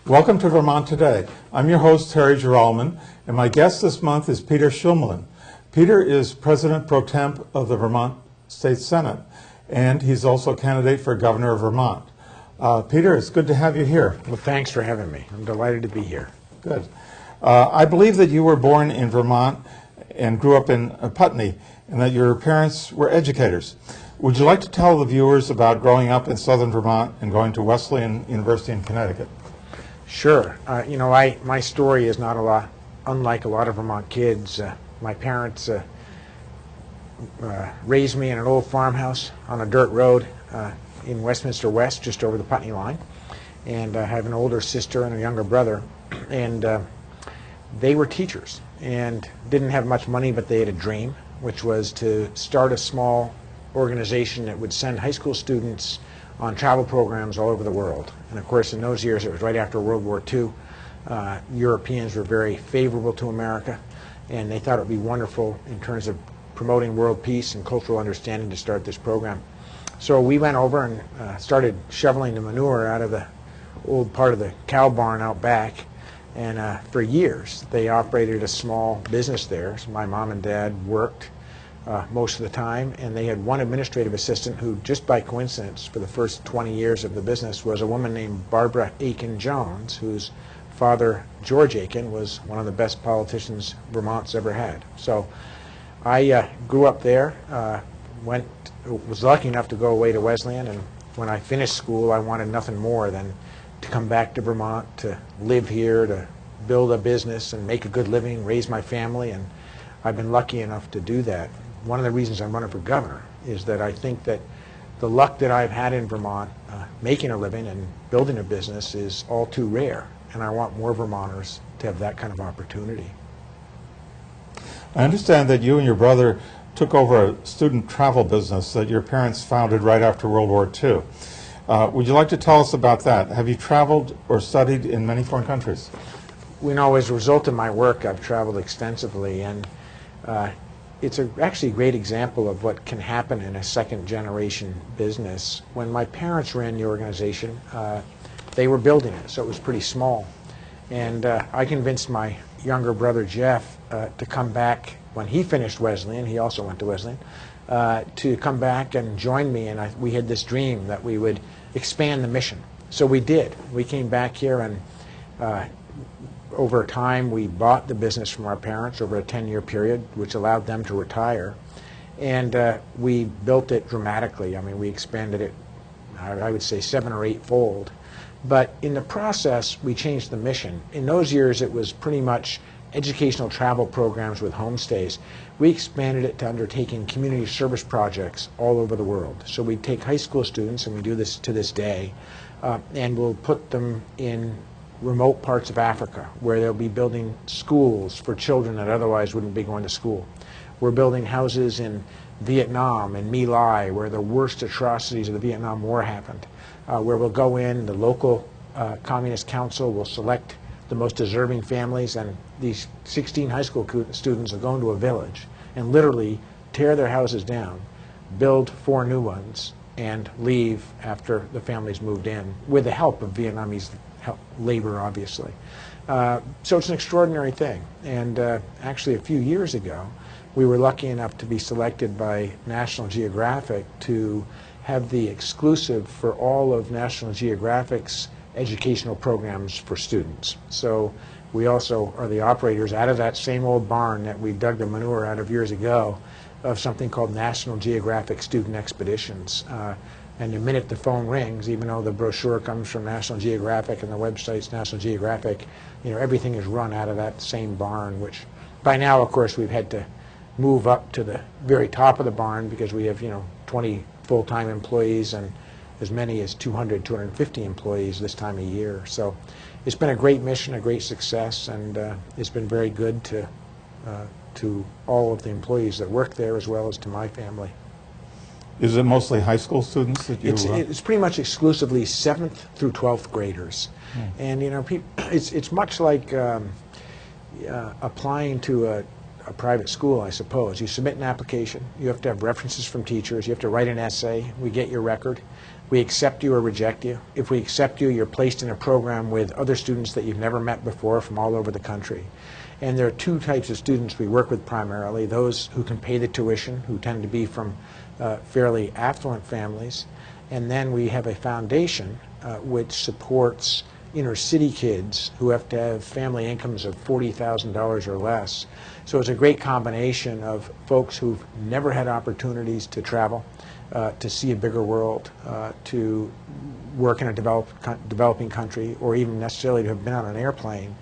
Welcome to Vermont Today. I'm your host, Terence Jeroloman, and my guest this month is Peter Shumlin. Peter is President Pro Temp of the Vermont State Senate, and he's also a candidate for Governor of Vermont. Peter, it's good to have you here. Well, thanks for having me. I'm delighted to be here. Good. I believe that you were born in Vermont and grew up in Putney, and that your parents were educators. Would you like to tell the viewers about growing up in southern Vermont and going to Wesleyan University in Connecticut? Sure. My story is not unlike a lot of Vermont kids. My parents raised me in an old farmhouse on a dirt road in Westminster West, just over the Putney line. And I have an older sister and a younger brother. And they were teachers and didn't have much money, but they had a dream, which was to start a small organization that would send high school students on travel programs all over the world. And of course, in those years, it was right after World War II. Europeans were very favorable to America, and they thought it would be wonderful in terms of promoting world peace and cultural understanding to start this program. So we went over and started shoveling the manure out of the old part of the cow barn out back. And for years, they operated a small business there. So my mom and dad worked most of the time, and they had one administrative assistant who, just by coincidence, for the first 20 years of the business, was a woman named Barbara Aiken Jones, whose father, George Aiken, was one of the best politicians Vermont's ever had. So I grew up there, was lucky enough to go away to Wesleyan, and when I finished school, I wanted nothing more than to come back to Vermont, to live here, to build a business and make a good living, raise my family, and I've been lucky enough to do that. One of the reasons I'm running for governor is that I think that the luck that I've had in Vermont, making a living and building a business, is all too rare, and I want more Vermonters to have that kind of opportunity. I understand that you and your brother took over a student travel business that your parents founded right after World War II. Would you like to tell us about that? Have you traveled or studied in many foreign countries? As a result of my work, I've traveled extensively, and it's actually a great example of what can happen in a second-generation business. When my parents ran the organization, they were building it, so it was pretty small. And I convinced my younger brother, Jeff, to come back when he finished Wesleyan. He also went to Wesleyan, to come back and join me. And we had this dream that we would expand the mission. So we did. We came back here, and over time, we bought the business from our parents over a 10-year period, which allowed them to retire. And we built it dramatically. I mean, we expanded it, I would say, 7 or 8-fold. But in the process, we changed the mission. In those years, it was pretty much educational travel programs with homestays. We expanded it to undertaking community service projects all over the world. So we take high school students, and we do this to this day, and we'll put them in remote parts of Africa where they'll be building schools for children that otherwise wouldn't be going to school. We're building houses in Vietnam and My Lai, where the worst atrocities of the Vietnam War happened, where we'll go in, the local Communist Council will select the most deserving families, and these 16 high school students will go into a village and literally tear their houses down, build 4 new ones, and leave after the families moved in, with the help of Vietnamese labor, obviously. So it's an extraordinary thing. And actually, a few years ago, we were lucky enough to be selected by National Geographic to have the exclusive for all of National Geographic's educational programs for students. So we also are the operators out of that same old barn that we dug the manure out of years ago, of something called National Geographic Student Expeditions. And the minute the phone rings, even though the brochure comes from National Geographic and the website's National Geographic, everything is run out of that same barn, which by now, of course, we've had to move up to the very top of the barn because we have, 20 full-time employees and as many as 200, 250 employees this time of year. So it's been a great mission, a great success, and it's been very good to all of the employees that work there as well as to my family. Is it mostly high school students that you It's pretty much exclusively 7th through 12th graders. And it's much like applying to a private school, I suppose. You submit an application, you have to have references from teachers, you have to write an essay, we get your record, We accept you or reject you. If we accept you, you're placed in a program with other students that you've never met before from all over the country. And there are two types of students we work with primarily: those who can pay the tuition, who tend to be from fairly affluent families. And then we have a foundation which supports inner city kids who have to have family incomes of $40,000 or less. So it's a great combination of folks who've never had opportunities to travel, to see a bigger world, to work in a developing country, or even necessarily to have been on an airplane,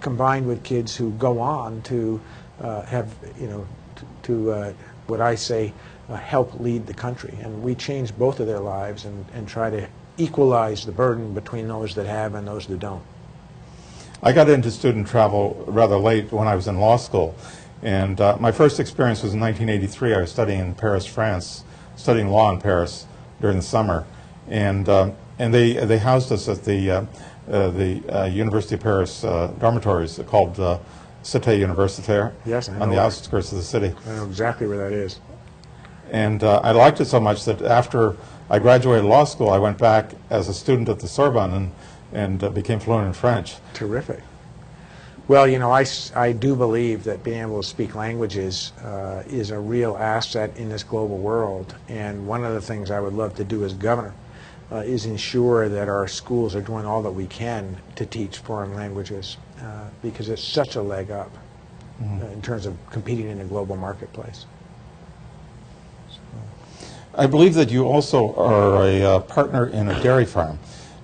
combined with kids who go on to have, what I say, help lead the country. And we change both of their lives and try to equalize the burden between those that have and those that don't. I got into student travel rather late when I was in law school, and my first experience was in 1983. I was studying in Paris, France, studying law in Paris during the summer, and they housed us at the University of Paris dormitories called Cité Universitaire. Yes, I know on the it. outskirts of the city. I know exactly where that is. And I liked it so much that after I graduated law school, I went back as a student at the Sorbonne and became fluent in French. Terrific. Well, I do believe that being able to speak languages is a real asset in this global world. And one of the things I would love to do as governor is ensure that our schools are doing all that we can to teach foreign languages, because it's such a leg up in terms of competing in a global marketplace. I believe that you also are a partner in a dairy farm.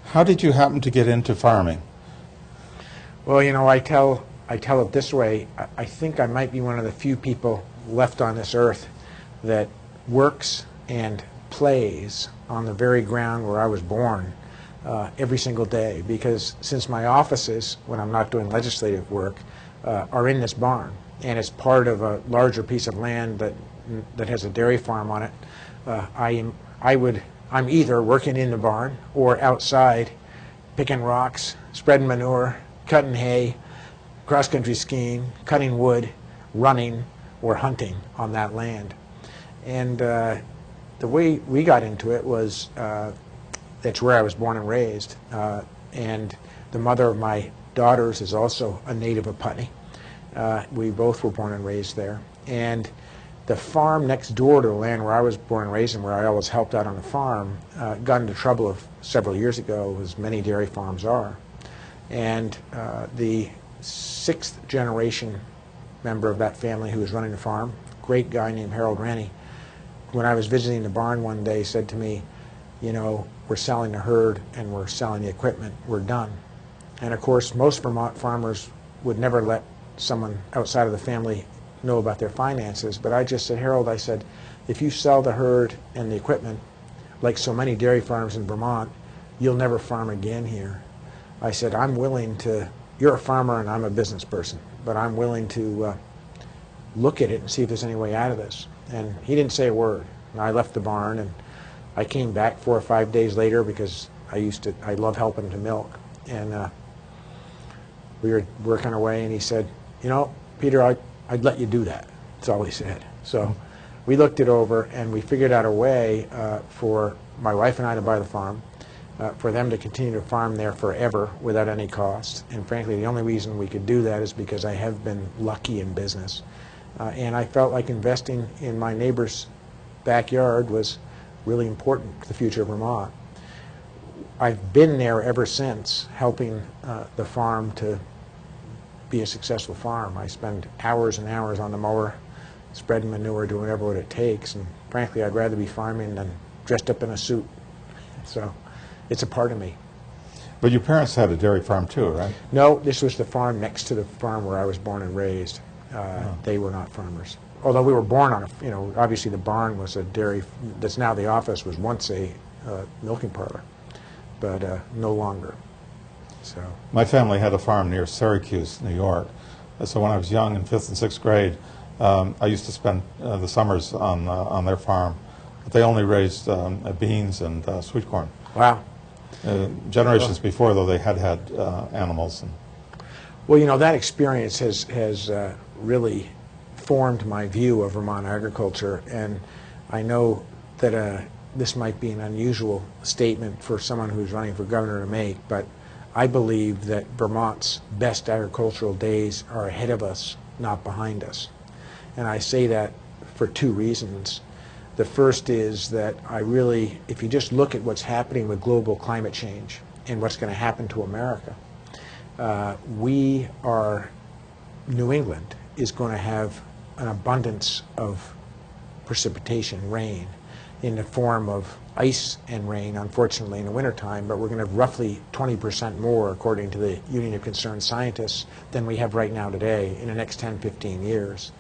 How did you happen to get into farming? Well, I tell it this way. I think I might be one of the few people left on this earth that works and plays on the very ground where I was born every single day, because since my offices, when I'm not doing legislative work, are in this barn, and it's part of a larger piece of land that has a dairy farm on it, I'm either working in the barn or outside picking rocks, spreading manure, cutting hay, cross-country skiing, cutting wood, running, or hunting on that land. And the way we got into it was, that's where I was born and raised. And the mother of my daughters is also a native of Putney. We both were born and raised there. And the farm next door to the land where I was born and raised and where I always helped out on the farm got into trouble several years ago, as many dairy farms are. And the sixth generation member of that family who was running the farm, great guy named Harold Rennie, when I was visiting the barn one day, said to me, we're selling the herd and we're selling the equipment, we're done. And of course, most Vermont farmers would never let someone outside of the family know about their finances, but I just said, Harold, I said, if you sell the herd and the equipment, like so many dairy farms in Vermont, you'll never farm again here. I said, I'm willing to, you're a farmer and I'm a business person, but I'm willing to look at it and see if there's any way out of this. And he didn't say a word. And I left the barn, and I came back 4 or 5 days later because I love helping to milk. And we were working away, and he said, Peter, I'd let you do that. That's all he said. So we looked it over, and we figured out a way for my wife and I to buy the farm, for them to continue to farm there forever without any cost. And frankly, the only reason we could do that is because I have been lucky in business. And I felt like investing in my neighbor's backyard was really important to the future of Vermont. I've been there ever since, helping the farm to be a successful farm. I spend hours and hours on the mower, spreading manure, doing whatever what it takes. And frankly, I'd rather be farming than dressed up in a suit. So it's a part of me. But your parents had a dairy farm too, right? No, this was the farm next to the farm where I was born and raised. They were not farmers. Although we were born on obviously the barn was a dairy, that's now the office, was once a milking parlor, but no longer. So my family had a farm near Syracuse, New York. So when I was young in 5th and 6th grade, I used to spend the summers on their farm. But they only raised beans and sweet corn. Wow. Generations before, though, they had animals. Well, that experience has really formed my view of Vermont agriculture, and I know that this might be an unusual statement for someone who's running for governor to make, but I believe that Vermont's best agricultural days are ahead of us, not behind us. And I say that for two reasons. The first is that if you just look at what's happening with global climate change and what's going to happen to America, New England is going to have an abundance of precipitation, rain, in the form of ice and rain, unfortunately, in the wintertime, but we're going to have roughly 20% more, according to the Union of Concerned Scientists, than we have right now today in the next 10, 15 years.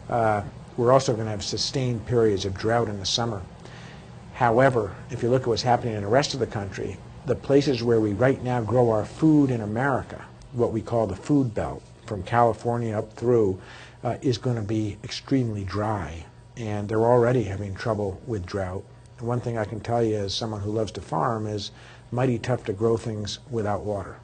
We're also going to have sustained periods of drought in the summer. However, if you look at what's happening in the rest of the country, the places where we right now grow our food in America, what we call the food belt, from California up through, is going to be extremely dry. And they're already having trouble with drought. And one thing I can tell you as someone who loves to farm is mighty tough to grow things without water.